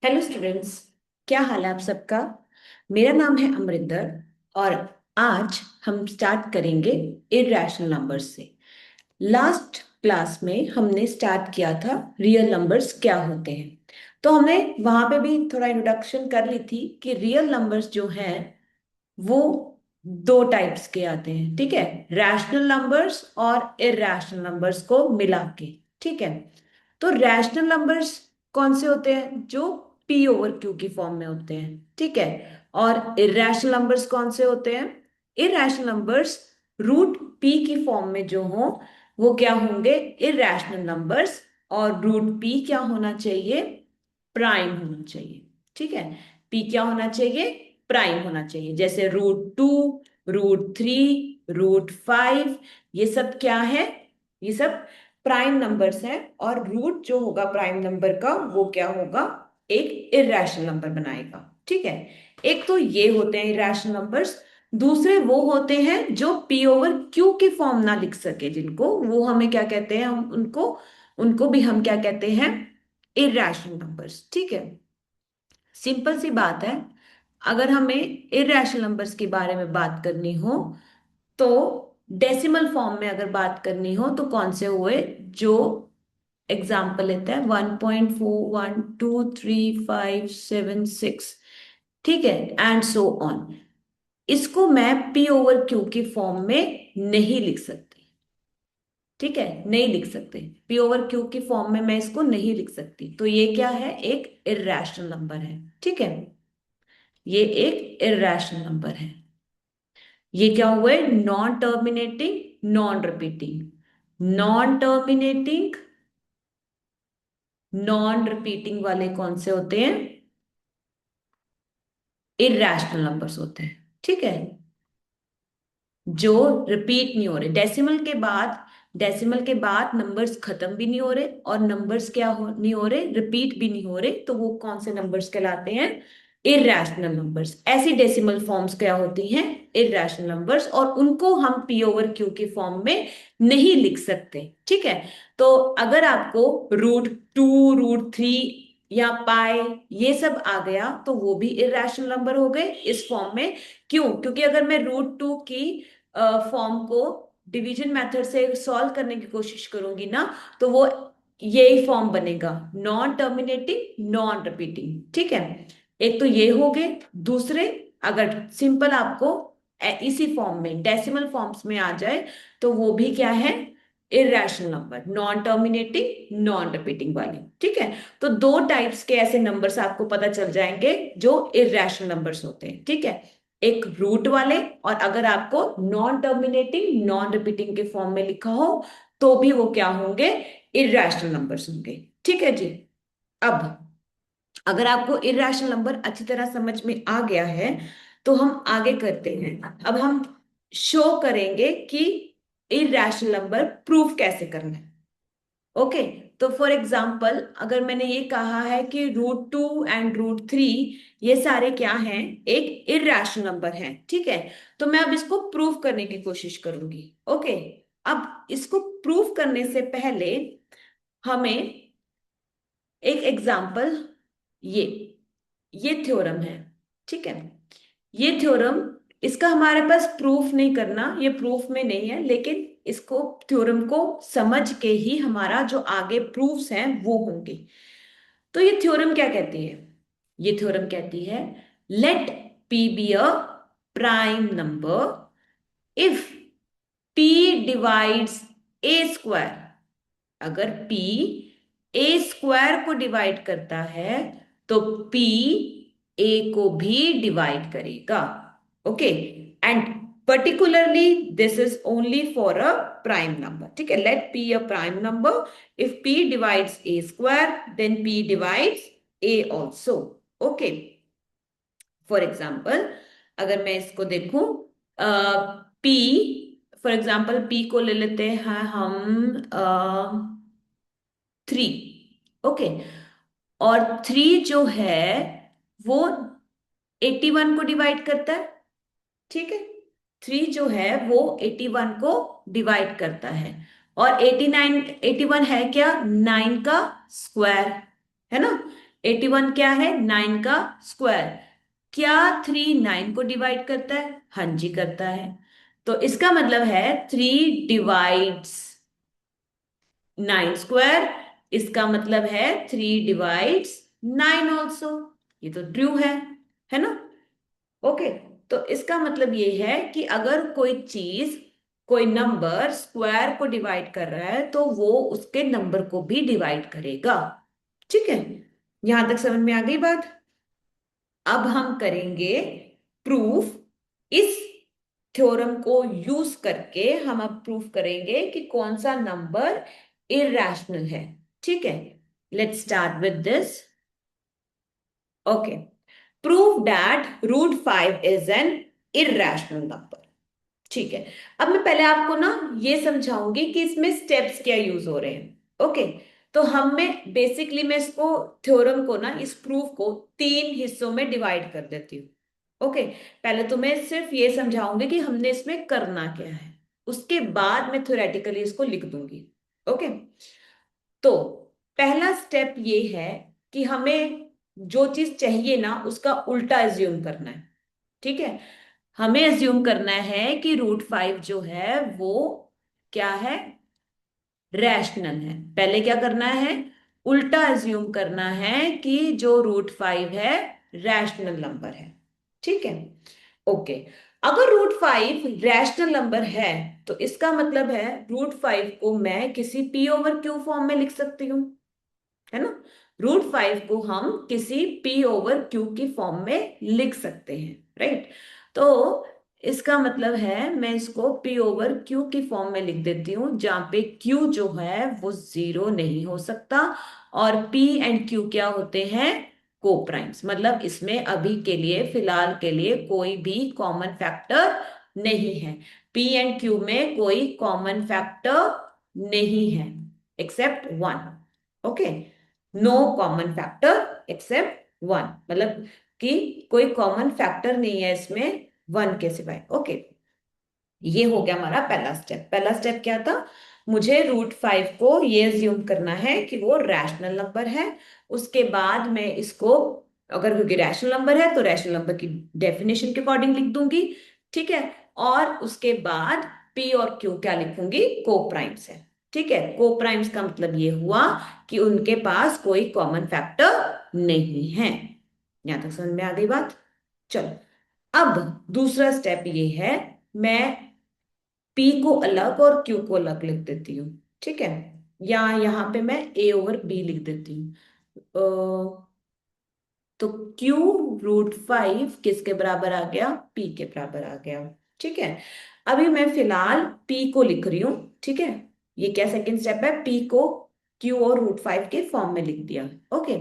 Hello students. क्या हाल है आप सबका। मेरा नाम है अमरिंदर और आज हम स्टार्ट करेंगे इरैशनल नंबर्स से। लास्ट क्लास में हमने स्टार्ट किया था रियल नंबर्स क्या होते हैं। तो हमने वहां पे भी थोड़ा इंट्रोडक्शन कर ली थी कि रियल नंबर्स जो हैं वो दो टाइप्स के आते हैं, ठीक है। रैशनल नंबर्स और इरैशनल नंबर्स को मिला के, ठीक है। तो रैशनल नंबर्स कौन से होते हैं? जो पी ओवर क्यू की फॉर्म में होते हैं, ठीक है। और इरैशनल नंबर्स कौन से होते हैं? इरैशनल नंबर्स रूट पी की फॉर्म में जो हो वो क्या होंगे? Irrational numbers. और रूट पी क्या होना चाहिए? प्राइम होना चाहिए, ठीक है। पी क्या होना चाहिए? प्राइम होना चाहिए। जैसे रूट 2, रूट 3, रूट 5, ये सब क्या है? ये सब प्राइम नंबर्स हैं। और रूट जो होगा प्राइम नंबर का वो क्या होगा? एक इरैशनल नंबर बनाएगा, ठीक है। एक तो ये होते हैं इरैशनल नंबर्स। दूसरे वो होते हैं जो पी ओवर क्यू की फॉर्म ना लिख सके, जिनको वो हमें क्या कहते हैं? हम उनको उनको भी हम क्या कहते हैं? इरैशनल नंबर्स, ठीक है। सिंपल सी बात है। अगर हमें इरैशनल नंबर्स के बारे में बात करनी हो तो डेसिमल फॉर्म में अगर बात करनी हो तो कौन से हुए? जो एग्जाम्पल लेते हैं 1.412357 6, ठीक है, एंड सो ऑन। इसको मैं पी ओवर क्यू की फॉर्म में नहीं लिख सकती, ठीक है। नहीं लिख सकते पी ओवर क्यू की फॉर्म में, मैं इसको नहीं लिख सकती। तो ये क्या है? एक इरैशनल नंबर है, ठीक है। ये एक इरैशनल नंबर है। ये क्या हुए? Non terminating, non repeating. Non terminating, non repeating वाले कौन से होते हैं? इरैशनल नंबर्स होते हैं, ठीक है। जो रिपीट नहीं हो रहे, डेसिमल के बाद नंबर्स खत्म भी नहीं हो रहे और नंबर्स क्या हो नहीं हो रहे? रिपीट भी नहीं हो रहे। तो वो कौन से नंबर्स कहलाते हैं? Irrational numbers. ऐसी डेसिमल फॉर्म्स क्या होती हैं? Irrational numbers. और उनको हम पी ओवर क्यू की फॉर्म में नहीं लिख सकते, ठीक है। तो अगर आपको रूट 2, रूट 3 या पाई ये सब आ गया तो वो भी इरैशनल नंबर हो गए इस फॉर्म में। क्यों? क्योंकि अगर मैं रूट 2 की फॉर्म को डिवीजन मेथड से सॉल्व करने की कोशिश करूंगी ना, तो वो यही फॉर्म बनेगा, नॉन टर्मिनेटिंग, नॉन रिपीटिंग, ठीक है। एक तो ये हो गए। दूसरे, अगर सिंपल आपको इसी फॉर्म में डेसिमल फॉर्म्स में आ जाए तो वो भी क्या है? Irrational number, non terminating, non repeating वाले, ठीक है। तो दो टाइप्स के ऐसे नंबर्स आपको पता चल जाएंगे जो इरैशनल नंबर्स होते हैं, ठीक है। एक रूट वाले, और अगर आपको नॉन टर्मिनेटिंग, नॉन रिपीटिंग के फॉर्म में लिखा हो तो भी वो क्या होंगे? इरैशनल नंबर्स होंगे, ठीक है जी। अब अगर आपको इरैशनल नंबर अच्छी तरह समझ में आ गया है तो हम आगे करते हैं। अब हम शो करेंगे कि इरैशनल नंबर प्रूफ कैसे करना है। ओके। तो फॉर एग्जाम्पल, अगर मैंने ये कहा है कि रूट 2 एंड रूट 3 ये सारे क्या हैं? एक इरैशनल नंबर हैं, ठीक है। तो मैं अब इसको प्रूव करने की कोशिश करूंगी। ओके। अब इसको प्रूव करने से पहले हमें एक एग्जाम्पल, ये ये थ्योरम है, ठीक है। ये थ्योरम, इसका हमारे पास प्रूफ नहीं करना, ये प्रूफ में नहीं है, लेकिन इसको थ्योरम को समझ के ही हमारा जो आगे प्रूफ्स हैं वो होंगे। तो ये थ्योरम क्या कहती है? ये थ्योरम कहती है, let P be a prime number if P divides A square. अगर पी ए स्क्वायर को डिवाइड करता है तो पी ए को भी डिवाइड करेगा। Okay. And particularly this is only for a prime number, ठीक है। Let P a prime number if P divides A square then P divides A also. Okay. For example, अगर मैं इसको देखूं, P, for example P को ले लेते हैं हम 3। ओके। और 3 जो है वो 81 को डिवाइड करता है, ठीक है। 3 जो है वो 81 को डिवाइड करता है। और 89, 81 है क्या? 9 का स्क्वायर, है ना। 81 क्या है? 9 का स्क्वायर। क्या 3 9 को डिवाइड करता है? हाँ जी करता है। तो इसका मतलब है 3 डिवाइड्स 9 स्क्वायर। इसका मतलब है 3 डिवाइड्स 9 ऑल्सो। ये तो ट्रू है ना? ओके। तो इसका मतलब ये है कि अगर कोई चीज, कोई नंबर स्क्वायर को डिवाइड कर रहा है तो वो उसके नंबर को भी डिवाइड करेगा। ठीक है, यहां तक समझ में आ गई बात? अब हम करेंगे प्रूफ। इस थ्योरम को यूज करके हम अब प्रूफ करेंगे कि कौन सा नंबर इरैशनल है। ठीक है, let's start with this. Okay, prove that √5 is N irrational number. ठीक है, अब मैं पहले आपको ना ये समझाऊंगी कि इसमें स्टेप्स क्या यूज हो रहे हैं। ओके, तो हम में बेसिकली मैं इसको थ्योरम को ना, इस प्रूफ को 3 हिस्सों में डिवाइड कर देती हूँ। ओके, पहले तो मैं सिर्फ ये समझाऊंगी कि हमने इसमें करना क्या है, उसके बाद मैं थ्योरेटिकली इसको लिख दूंगी। ओके, तो पहला स्टेप ये है कि हमें जो चीज चाहिए ना उसका उल्टा एज्यूम करना है। ठीक है, हमें एज्यूम करना है कि √5 जो है वो क्या है? रैशनल है। पहले क्या करना है? उल्टा एज्यूम करना है कि जो √5 है रैशनल नंबर है। ठीक है, ओके। अगर √5 रैशनल नंबर है तो इसका मतलब है √5 को मैं किसी p/q फॉर्म में लिख सकती हूँ, है ना? √5 को हम किसी p/q की फॉर्म में लिख सकते हैं, राइट? तो इसका मतलब है मैं इसको p/q की फॉर्म में लिख देती हूँ, जहां पे q जो है वो 0 नहीं हो सकता, और p एंड q क्या होते हैं? कोप्राइम्स। मतलब इसमें अभी के लिए, फिलहाल के लिए कोई भी कॉमन फैक्टर नहीं है। p एंड q में कोई कॉमन फैक्टर नहीं है except 1। Okay, no common factor except 1, मतलब कि कोई कॉमन फैक्टर नहीं है इसमें 1 के सिवाय। ओके, ये हो गया हमारा पहला स्टेप। पहला स्टेप क्या था? मुझे √5 को ये अज्यूम करना है कि वो रैशनल नंबर है। उसके बाद मैं इसको, अगर क्योंकि रैशनल नंबर है तो रैशनल नंबर की डेफिनेशन के अकॉर्डिंग लिख दूंगी। ठीक है, और उसके बाद p और q क्या लिखूंगी? कोप्राइम्स है। ठीक है, कोप्राइम्स का मतलब ये हुआ कि उनके पास कोई कॉमन फैक्टर नहीं है। यहां तक समझ में आ गई बात? चलो, अब दूसरा स्टेप ये है, मैं P को अलग और Q को अलग लिख देती हूँ। ठीक है, या यहाँ पे मैं A/B लिख देती हूँ। तो Q√5 किसके बराबर आ गया? P के बराबर आ गया। ठीक है, अभी मैं फिलहाल P को लिख रही हूँ। ठीक है, ये क्या सेकंड स्टेप है? P को Q और √5 के फॉर्म में लिख दिया। ओके,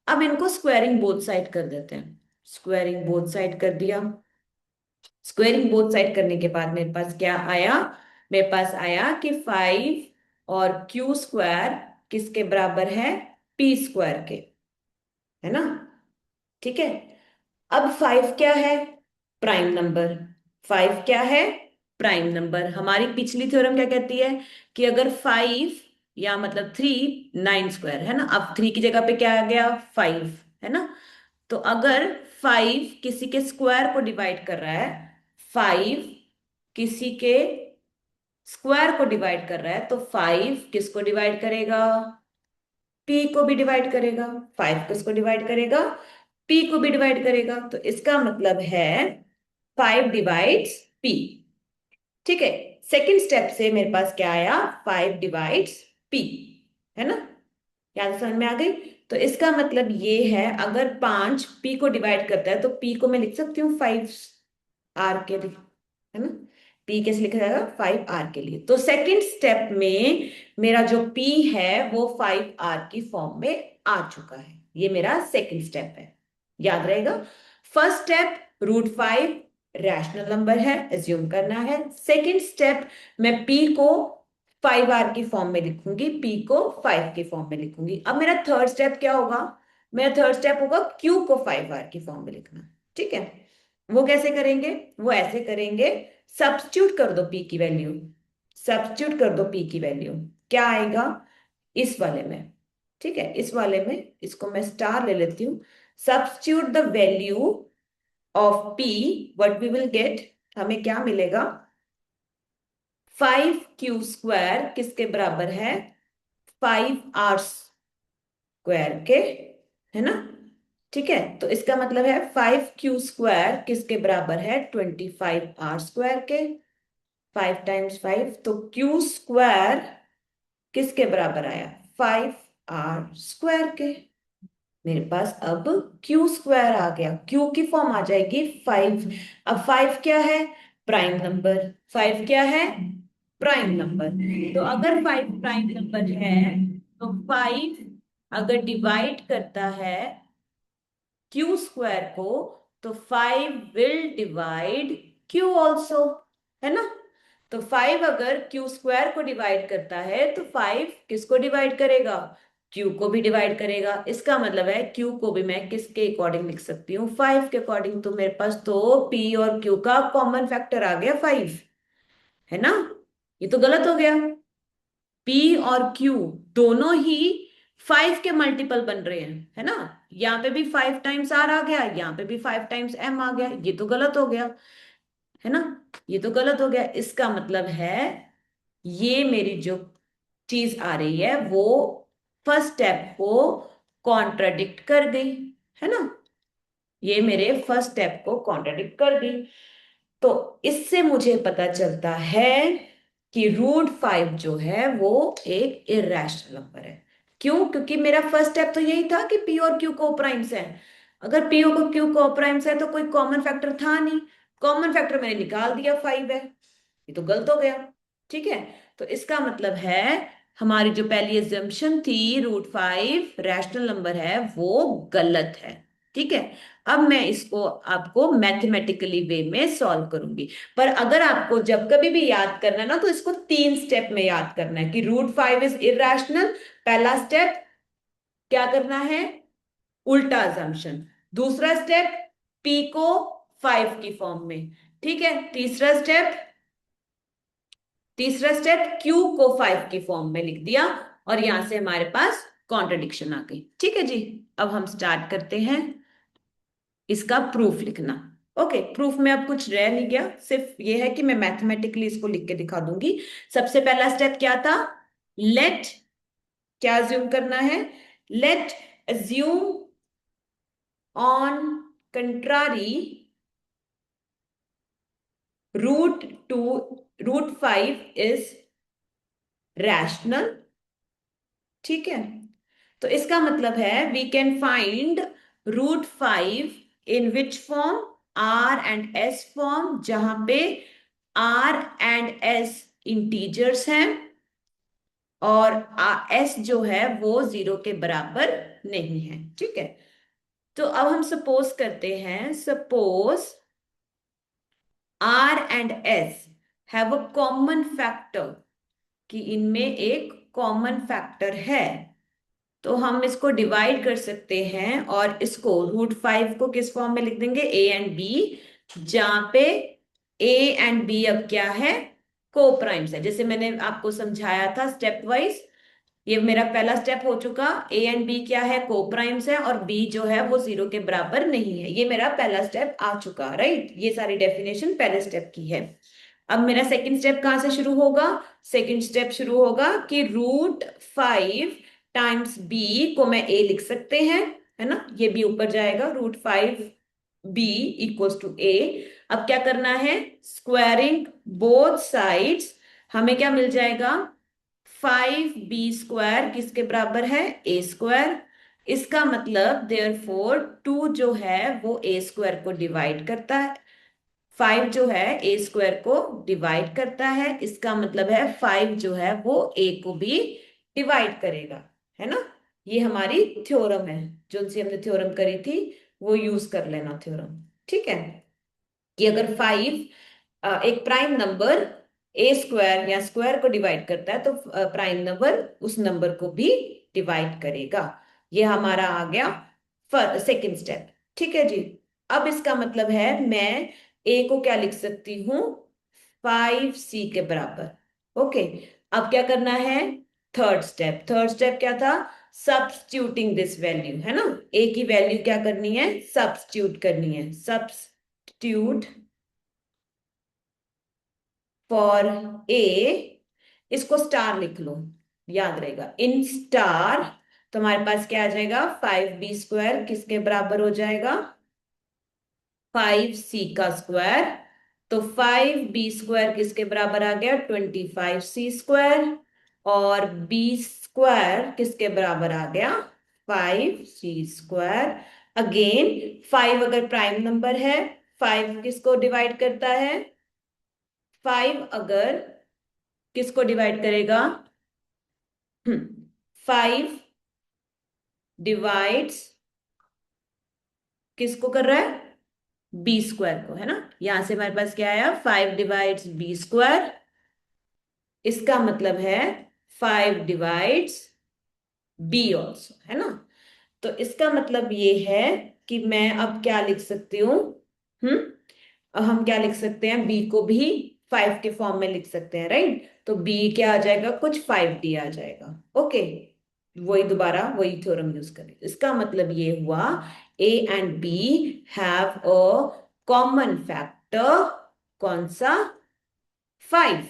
अब इनको स्क्वायरिंग बोथ साइड कर देते हैं। स्क्वायरिंग बोथ साइड कर दिया। स्क्वेयरिंग बोथ साइड करने के बाद मेरे पास क्या आया? मेरे पास आया कि 5 और Q² किसके बराबर है? p² के, है ना? ठीक है, अब 5 क्या है? Prime number. 5 क्या है? Prime number. हमारी पिछली थ्योरम क्या कहती है कि अगर 5 या मतलब 3 9 स्क्वायर है ना, अब 3 की जगह पे क्या आ गया? 5, है ना? तो अगर 5 किसी के स्क्वायर को डिवाइड कर रहा है, 5 किसी के स्क्वायर को डिवाइड कर रहा है, तो 5 किसको डिवाइड करेगा? p को भी डिवाइड करेगा। 5 किसको डिवाइड करेगा? p को भी डिवाइड करेगा। तो इसका मतलब है 5 डिवाइड्स p। ठीक है, सेकंड स्टेप से मेरे पास क्या आया? 5 डिवाइड्स p, है ना? याद समझ में आ गई? तो इसका मतलब ये है, अगर 5 p को डिवाइड करता है तो p को मैं लिख सकती हूँ 5r के लिए, है ना? p कैसे लिखा जाएगा? 5r के लिए। तो सेकंड स्टेप में मेरा जो p है वो 5r की फॉर्म में आ चुका है। ये मेरा सेकंड स्टेप है, याद रहेगा? फर्स्ट स्टेप, √5 रैशनल नंबर है, एज्यूम करना है। सेकंड स्टेप, मैं p को 5r की फॉर्म में लिखूंगी, p को 5 की फॉर्म में लिखूंगी। अब मेरा थर्ड स्टेप क्या होगा? मेरा थर्ड स्टेप होगा q को 5r की फॉर्म में लिखना। ठीक है, वो कैसे करेंगे? वो ऐसे करेंगे, सब्स्टिट्यूट कर दो p की वैल्यू। सब्स्टिट्यूट कर दो p की वैल्यू, क्या आएगा इस वाले में? ठीक है, इस वाले में इसको मैं स्टार ले लेती हूँ। Substitute the value of P, what we will get, हमें क्या मिलेगा, 5q² किसके बराबर है, 5r² के, है ना। ठीक है, तो इसका मतलब है 5q² किसके बराबर है, 25r² के। 5 × 5 तो q² किसके बराबर आया, 5r² के। मेरे पास अब q² आ गया, q की फॉर्म आ जाएगी 5। अब 5 क्या है, प्राइम नंबर। 5 क्या है, प्राइम नंबर। तो अगर 5 प्राइम नंबर है तो 5 अगर डिवाइड करता है q² को, तो 5 विल डिवाइड q ऑल्सो, है ना। तो 5 अगर q² को डिवाइड करता है तो 5 किसको डिवाइड करेगा, q को भी डिवाइड करेगा। इसका मतलब है q को भी मैं किसके अकॉर्डिंग लिख सकती हूँ, 5 के अकॉर्डिंग। तो मेरे पास तो p और q का कॉमन फैक्टर आ गया 5, है ना। ये तो गलत हो गया, P और Q दोनों ही 5 के मल्टीपल बन रहे हैं, है ना। यहाँ पे भी 5 टाइम्स R आ गया, यहाँ पे भी 5 टाइम्स M आ गया, ये तो गलत हो गया, है ना। ये तो गलत हो गया। इसका मतलब है ये मेरी जो चीज आ रही है वो फर्स्ट स्टेप को कॉन्ट्राडिक्ट कर गई, है ना। ये मेरे फर्स्ट स्टेप को कॉन्ट्राडिक्ट कर गई। तो इससे मुझे पता चलता है कि √5 जो है वो एक इरेशनल नंबर है। क्यों, क्योंकि मेरा फर्स्ट स्टेप तो यही था कि पी और क्यू को प्राइम्स है। अगर पी और क्यू को प्राइम्स है तो कोई कॉमन फैक्टर था नहीं, कॉमन फैक्टर मैंने निकाल दिया 5 है, ये तो गलत हो गया। ठीक है, तो इसका मतलब है हमारी जो पहली एजम्पशन थी √5 रैशनल नंबर है वो गलत है। ठीक है, अब मैं इसको आपको मैथमेटिकली वे में सॉल्व करूंगी। पर अगर आपको जब कभी भी याद करना है ना तो इसको 3 स्टेप में याद करना है कि √5 इज इरेशनल। पहला स्टेप क्या करना है, उल्टा अजम्पशन। दूसरा स्टेप पी को 5 की फॉर्म में। ठीक है, तीसरा स्टेप क्यू को 5 की फॉर्म में लिख दिया, और यहां से हमारे पास कॉन्ट्रडिक्शन आ गई। ठीक है जी, अब हम स्टार्ट करते हैं इसका प्रूफ लिखना। ओके, प्रूफ में अब कुछ रह नहीं गया, सिर्फ ये है कि मैं मैथमेटिकली इसको लिख के दिखा दूंगी। सबसे पहला स्टेप क्या था, लेट, क्या अज्यूम करना है, let assume on contrary √2 √5 is rational. ठीक है, तो इसका मतलब है we can find √5 in which form, R and S form, जहां पे R and S इंटीजर्स हैं और S जो है वो 0 के बराबर नहीं है। ठीक है, तो अब हम सपोज करते हैं, suppose R and S have a common factor, कि इनमें एक कॉमन फैक्टर है। तो हम इसको डिवाइड कर सकते हैं और इसको √5 को किस फॉर्म में लिख देंगे, A and B, जहां पे A and B अब क्या है, को प्राइम्स है। जैसे मैंने आपको समझाया था स्टेप वाइज, ये मेरा पहला स्टेप हो चुका। A and B क्या है, को प्राइम्स है, और B जो है वो 0 के बराबर नहीं है। ये मेरा पहला स्टेप आ चुका, राइट। ये सारी डेफिनेशन पहले स्टेप की है। अब मेरा सेकंड स्टेप कहां से शुरू होगा, सेकंड स्टेप शुरू होगा कि √5 टाइम्स बी को मैं ए लिख सकते हैं, है ना। ये भी ऊपर जाएगा, √5b इक्वल्स टू ए। अब क्या करना है, स्क्वायरिंग बोथ साइड्स, हमें क्या मिल जाएगा, 5b² किसके बराबर है, A²। इसका मतलब देयरफॉर 2 जो है वो A² को डिवाइड करता है, 5 जो है A² को डिवाइड करता है। इसका मतलब है 5 जो है वो A को भी डिवाइड करेगा, है ना। ये हमारी थ्योरम है, जो सी हमने थ्योरम करी थी वो यूज कर लेना थ्योरम। ठीक है, कि अगर 5 एक प्राइम नंबर A² या स्क्वायर को डिवाइड करता है तो प्राइम नंबर उस नंबर को भी डिवाइड करेगा। ये हमारा आ गया सेकंड स्टेप। ठीक है जी, अब इसका मतलब है मैं ए को क्या लिख सकती हूँ, 5c के बराबर। ओके, अब क्या करना है, थर्ड स्टेप क्या था, सब्स्टिट्यूटिंग दिस वैल्यू, है ना, ए की वैल्यू क्या करनी है, सब्स्टिट्यूट करनी है, सब्स्टिट्यूट फॉर ए, इसको स्टार लिख लो, याद रहेगा, इन स्टार, तो हमारे पास क्या आ जाएगा, 5b² किसके बराबर हो जाएगा, 5c²। तो 5b² किसके बराबर आ गया, 25c²। और b² किसके बराबर आ गया, 5c²। अगेन 5 अगर प्राइम नंबर है, 5 किसको डिवाइड करता है, 5 अगर किसको डिवाइड करेगा, 5 डिवाइड्स किसको कर रहा है, b² को, है ना, यहां से हमारे पास क्या आया, 5 डिवाइड्स b²। इसका मतलब है 5 डिवाइड्स बी ऑल्सो, है ना। तो इसका मतलब ये है कि मैं अब क्या लिख सकती हूँ, हम्म अब हम क्या लिख सकते हैं, बी को भी 5 के फॉर्म में लिख सकते हैं, राइट। तो बी क्या आ जाएगा, कुछ 5d आ जाएगा। ओके, वही दोबारा वही थ्योरम यूज करें, इसका मतलब ये हुआ A and B have a common factor, कौन सा, 5।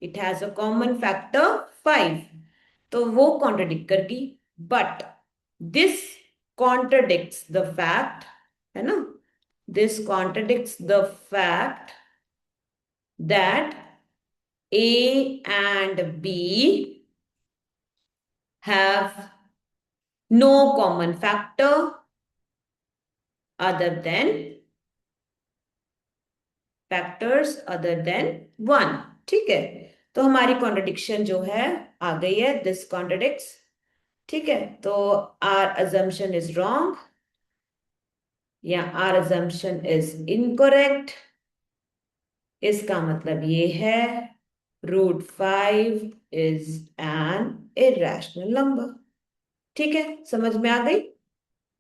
It has a common factor 5। तो वो कॉन्ट्रडिक्ट करगी, but this contradicts the fact, है ना, this contradicts the fact that A and B have no common factor other than factors other than 1। ठीक है, तो हमारी कॉन्ट्रडिक्शन जो है आ गई है, दिस कॉन्ट्रडिक्ट्स। ठीक है, तो आर अजम्पशन इज रॉन्ग या आर अजम्पशन इज इनकरेक्ट। इसका मतलब ये है √5 इज एन इरेशनल नंबर। ठीक है, समझ में आ गई,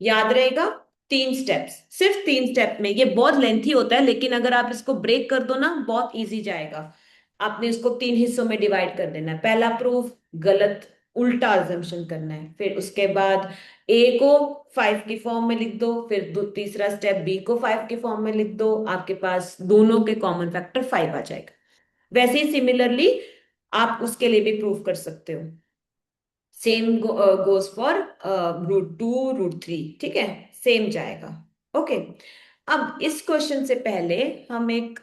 याद रहेगा, 3 स्टेप्स, सिर्फ 3 स्टेप में, ये बहुत लेंथी होता है, लेकिन अगर आप इसको ब्रेक कर दो ना, बहुत इजी जाएगा। आपने इसको 3 हिस्सों में डिवाइड कर देना है, पहला प्रूफ गलत, उल्टा अजम्पशन करना है, फिर उसके बाद ए को 5 की फॉर्म में लिख दो, फिर तीसरा स्टेप बी को 5 के फॉर्म में लिख दो, आपके पास दोनों के कॉमन फैक्टर 5 आ जाएगा। वैसे ही सिमिलरली आप उसके लिए भी प्रूफ कर सकते हो, सेम गोज फॉर √2 √3, ठीक है, सेम जाएगा। ओके, अब इस क्वेश्चन से पहले हम एक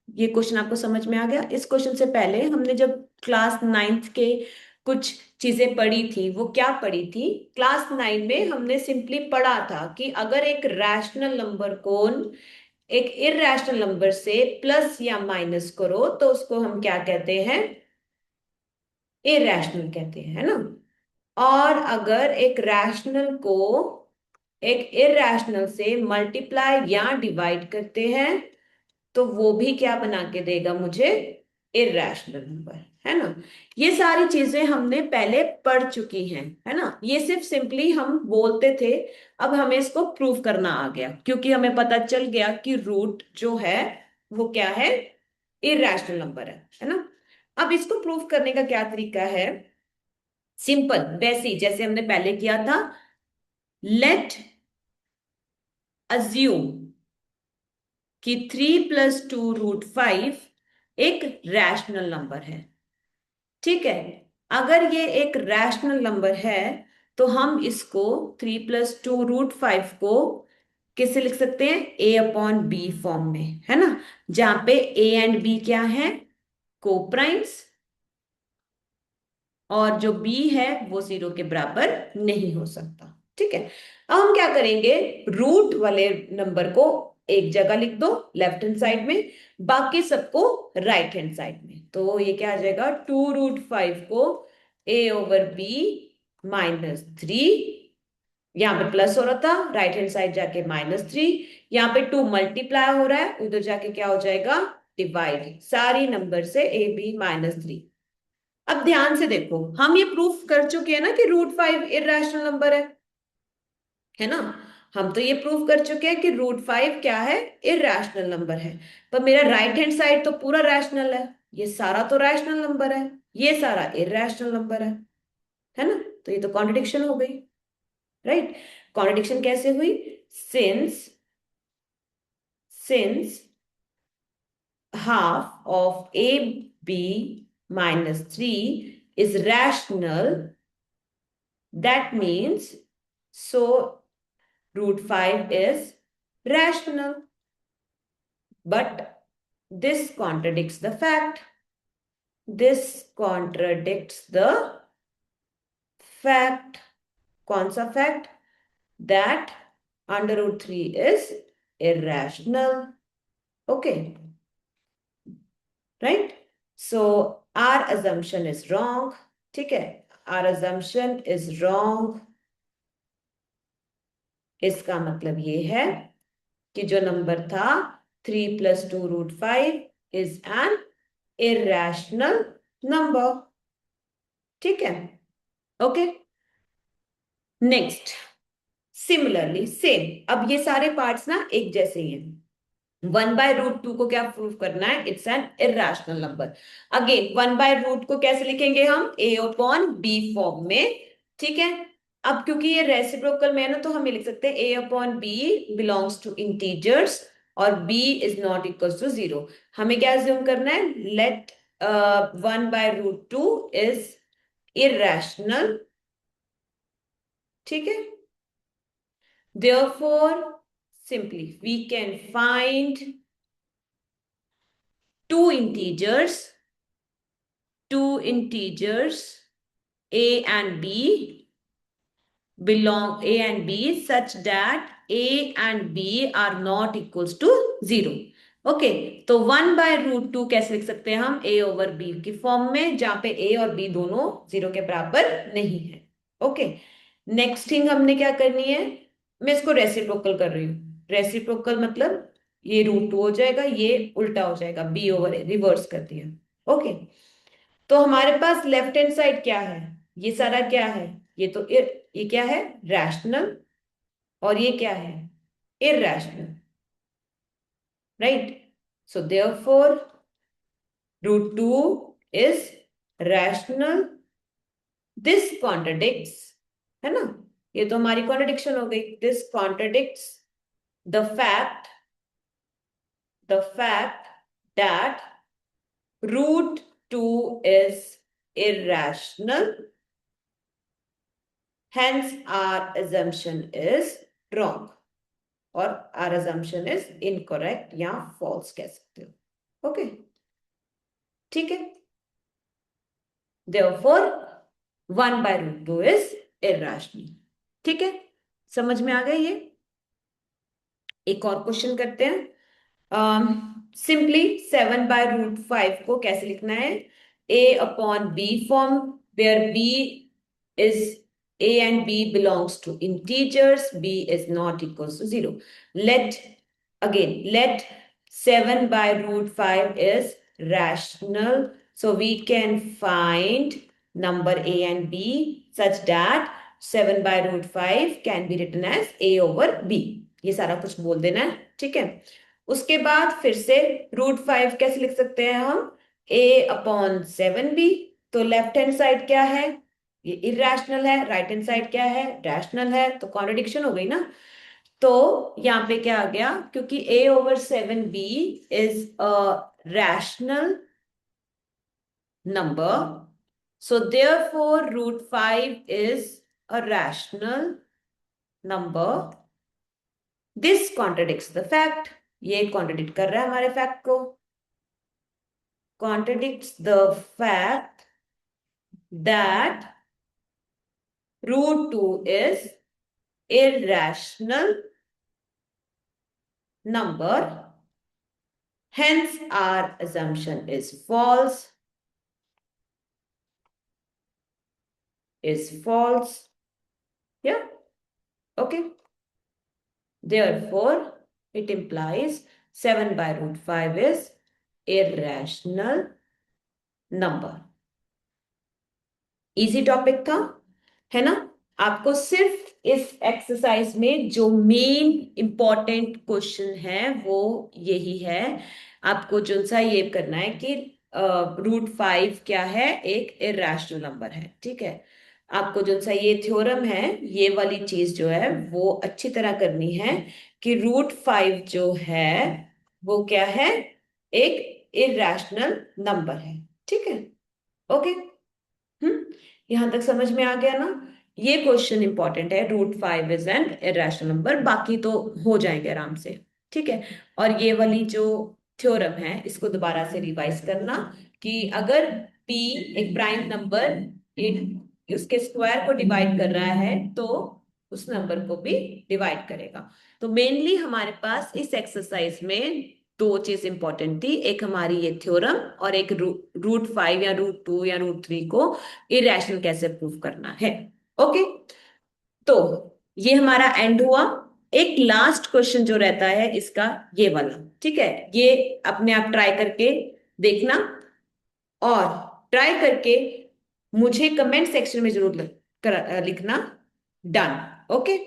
ये क्वेश्चन आपको समझ में आ गया, इस क्वेश्चन से पहले हमने जब क्लास 9th के कुछ चीजें पढ़ी थी, वो क्या पढ़ी थी, क्लास 9 में हमने सिंपली पढ़ा था कि अगर एक रैशनल नंबर को एक इरैशनल नंबर से प्लस या माइनस करो तो उसको हम क्या कहते हैं, इरैशनल कहते हैं, है ना। और अगर एक रैशनल को एक इरैशनल से मल्टीप्लाई या डिवाइड करते हैं तो वो भी क्या बना के देगा मुझे, इरैशनल नंबर, है ना। ये सारी चीजें हमने पहले पढ़ चुकी हैं, है ना, ये सिर्फ सिंपली हम बोलते थे, अब हमें इसको प्रूव करना आ गया, क्योंकि हमें पता चल गया कि रूट जो है वो क्या है, इरैशनल नंबर है ना। अब इसको प्रूव करने का क्या तरीका है, सिंपल, वैसे ही जैसे हमने पहले किया था, लेट अज्यूम कि 3 + 2 √5 एक रैशनल नंबर है। ठीक है, अगर ये एक रैशनल नंबर है तो हम इसको 3 + 2 √5 को किससे लिख सकते हैं, a/b फॉर्म में, है ना, जहां पे a एंड b क्या है, कोप्राइम्स, और जो b है वो 0 के बराबर नहीं हो सकता। ठीक है, अब हम क्या करेंगे, रूट वाले नंबर को एक जगह लिख दो लेफ्ट हैंड साइड में, बाकी सबको राइट हैंड साइड में, तो ये क्या आ जाएगा, 2 √5 को a/b -3, यहाँ पे प्लस हो रहा था, राइट हैंड साइड जाके -3, यहाँ पे 2 मल्टीप्लाई हो रहा है, उधर जाके क्या हो जाएगा, डिवाइड, सारी नंबर से ab -3। अब ध्यान से देखो, हम ये प्रूफ कर चुके हैं ना कि √5 इरैशनल नंबर है ना, हम तो ये प्रूफ कर चुके हैं कि √5 क्या है, इरैशनल नंबर है। पर मेरा राइट हैंड साइड तो पूरा रैशनल है, ये सारा तो रैशनल नंबर है, ये सारा इरैशनल नंबर है। है ना? तो ये तो कॉन्ट्रडिक्शन हो गई, राइट? कॉन्ट्रडिक्शन कैसे हुई? Since half of AB minus 3 is rational, that means so root 5 is rational. But this contradicts the fact. This contradicts the fact. कौन सा fact? That under root 3 is irrational. Okay, right? So our assumption is wrong. ठीक है, our assumption is wrong. इसका मतलब ये है कि जो नंबर था 3 + 2 √5 इज एन इरेशनल नंबर। ठीक है, ओके। नेक्स्ट, सिमिलरली सेम, अब ये सारे पार्ट्स ना एक जैसे ही हैं। 1/√2 को क्या प्रूव करना है? It's an irrational number. Again 1/√2 को कैसे लिखेंगे हम? A/B फॉर्म में। ठीक है, अब क्योंकि ये रेसिप्रोकल में है ना, तो हम ये लिख सकते हैं A/B बिलोंग्स टू इंटीजर्स और B is not equal to 0। हमें क्या अज्यूम करना है? Let 1/√2 is irrational. ठीक है, therefore simply we can find two integers A and B such that A and B are not equals to 0। Okay, तो 1/√2 कैसे लिख सकते हैं हम? A/B की फॉर्म में, जहां पे A और B दोनों 0 के बराबर नहीं है। ओके, नेक्स्ट थिंग हमने क्या करनी है? मैं इसको रेसिप्रोकल कर रही हूँ। रेसिप्रोकल मतलब ये √2 हो जाएगा, ये उल्टा हो जाएगा, B/A रिवर्स कर दिया। ओके, तो हमारे पास लेफ्ट हैंड साइड क्या है? ये सारा क्या है? ये तो ये क्या है? रैशनल। और ये क्या है? Irrational, right? So therefore √2 is rational. This contradicts, है ना? ये तो हमारी कॉन्ट्रडिक्शन हो गई। This contradicts the fact that √2 is irrational, hence our assumption is wrong, और our assumption is incorrect या false कह सकते हो। ओके, ठीक है, therefore 1/√2 is irrational। ठीक है, समझ में आ गया ये? एक और क्वेश्चन करते हैं। सिंपली 7/√5 को कैसे लिखना है? A/B form, where B is A and B belongs to integers, B is not equals to 0। Let 7/√5 is rational, so we can find number A and B such that 7/√5 can be written as A/B। ये सारा कुछ बोल देना है, ठीक है? उसके बाद फिर से √5 कैसे लिख सकते हैं हम? A/7B। तो लेफ्ट हैंड साइड क्या है? ये इरेशनल है, राइट हैंड साइड क्या है? रैशनल है, तो कॉन्ट्रडिक्शन हो गई ना। तो यहाँ पे क्या आ गया? क्योंकि A/7B is a rational number, so therefore √5 is a rational number। This contradicts the fact, ये कॉन्ट्रडिक्ट कर रहा है हमारे फैक्ट को। contradicts the fact that √2 is irrational number, hence our assumption is false, yeah, okay, therefore it implies 7/√5 is irrational number। Easy topic था, है ना? आपको सिर्फ इस एक्सरसाइज में जो मेन इंपॉर्टेंट क्वेश्चन है वो यही है। आपको जो सा ये करना है कि √5 क्या है? एक इरेशनल नंबर है, ठीक है? आपको जो सा ये थ्योरम है, ये वाली चीज जो है वो अच्छी तरह करनी है कि रूट 5 जो है वो क्या है, एक इरेशनल नंबर है। ठीक है, ओके। यहां तक समझ में आ गया ना? ये क्वेश्चन इंपॉर्टेंट है, root 5 is an irrational number, बाकी तो हो जाएंगे आराम से। ठीक है, और ये वाली जो थ्योरम है इसको दोबारा से रिवाइज करना कि अगर p एक प्राइम नंबर एक उसके स्क्वायर को डिवाइड कर रहा है तो उस नंबर को भी डिवाइड करेगा। तो मेनली हमारे पास इस एक्सरसाइज में दो चीज इंपॉर्टेंट थी, एक हमारी ये थ्योरम और एक रूट 5 या रूट 2 या रूट 3 को इरेशनल कैसे प्रूव करना है। ओके, तो ये हमारा एंड हुआ। एक लास्ट क्वेश्चन जो रहता है इसका, ये वाला। ठीक है, ये अपने आप ट्राई करके देखना, और ट्राई करके मुझे कमेंट सेक्शन में जरूर लिखना। डन। ओके,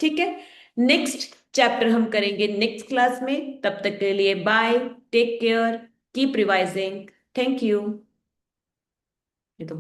ठीक है। नेक्स्ट चैप्टर हम करेंगे नेक्स्ट क्लास में, तब तक के लिए bye, take care, keep revising, thank you तो